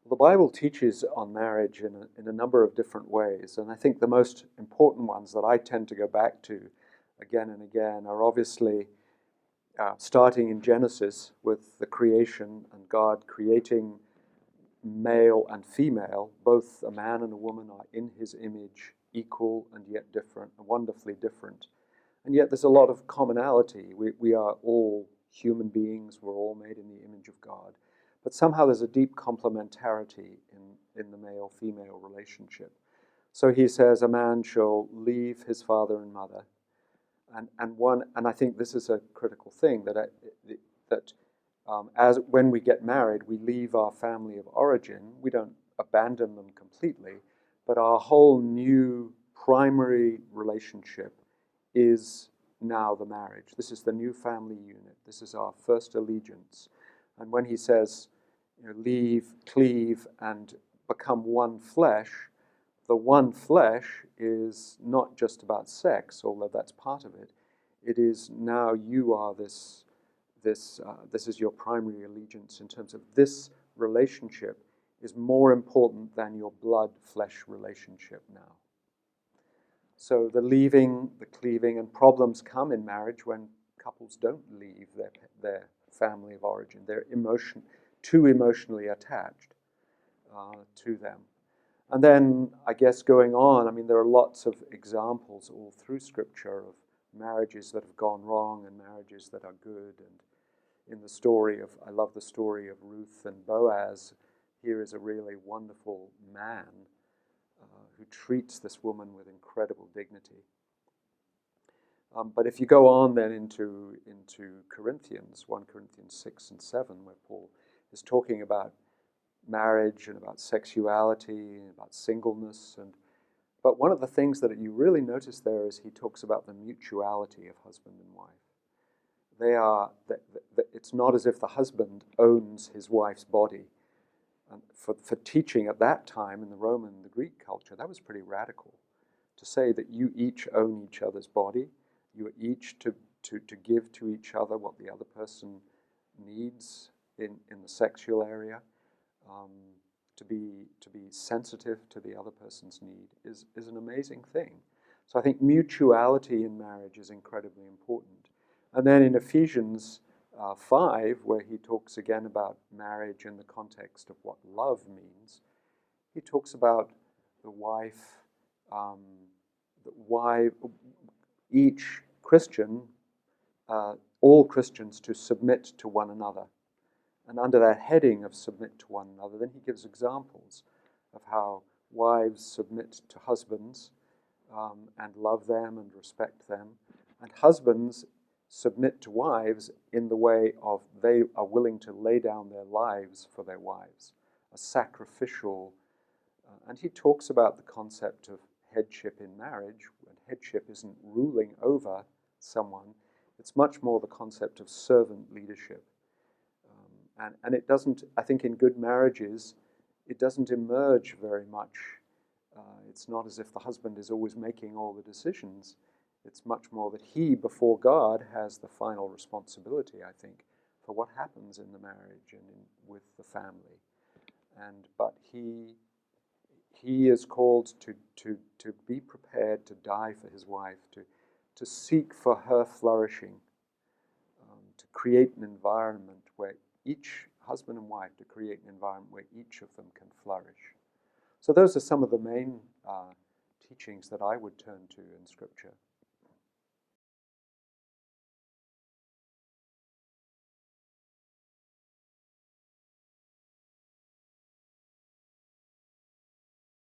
The Bible teaches on marriage in a number of different ways, and I think the most important ones that I tend to go back to again and again are obviously starting in Genesis with the creation and God creating male and female. Both a man and a woman are in his image, equal and yet different, and wonderfully different. And yet there's a lot of commonality. We are all human beings, we're all made in the image of God. But somehow there's a deep complementarity in the male-female relationship. So he says, a man shall leave his father and mother. And I think this is a critical thing, as when we get married, we leave our family of origin. We don't abandon them completely, but our whole new primary relationship is now the marriage. This is the new family unit. This is our first allegiance. And when he says, leave, cleave, and become one flesh, the one flesh is not just about sex, although that's part of it. It is now you are this is your primary allegiance in terms of this relationship is more important than your blood-flesh relationship now. So the leaving, the cleaving, and problems come in marriage when couples don't leave their family of origin. They're too emotionally attached to them. And then, I guess, going on, there are lots of examples all through Scripture of marriages that have gone wrong and marriages that are good. And in the story I love the story of Ruth and Boaz. Here is a really wonderful man who treats this woman with incredible dignity. But if you go on then into Corinthians, 1 Corinthians 6 and 7, where Paul is talking about marriage and about sexuality and about singleness. But one of the things that you really notice there is he talks about the mutuality of husband and wife. It's not as if the husband owns his wife's body. And for teaching at that time in the Roman, the Greek culture, that was pretty radical. To say that you each own each other's body, you are each to give to each other what the other person needs in the sexual area, to be sensitive to the other person's need is an amazing thing. So I think mutuality in marriage is incredibly important. And then in Ephesians 5, where he talks again about marriage in the context of what love means, he talks about the wife, each Christian, all Christians to submit to one another. And under that heading of submit to one another, then he gives examples of how wives submit to husbands and love them and respect them, and husbands submit to wives in the way of they are willing to lay down their lives for their wives, a sacrificial. And he talks about the concept of headship in marriage, and headship isn't ruling over someone, it's much more the concept of servant leadership. And it doesn't, I think in good marriages, it doesn't emerge very much. It's not as if the husband is always making all the decisions. It's much more that he, before God, has the final responsibility, I think, for what happens in the marriage and with the family. But he is called to be prepared to die for his wife, to seek for her flourishing, to create an environment where each husband and wife, to create an environment where each of them can flourish. So those are some of the main teachings that I would turn to in Scripture.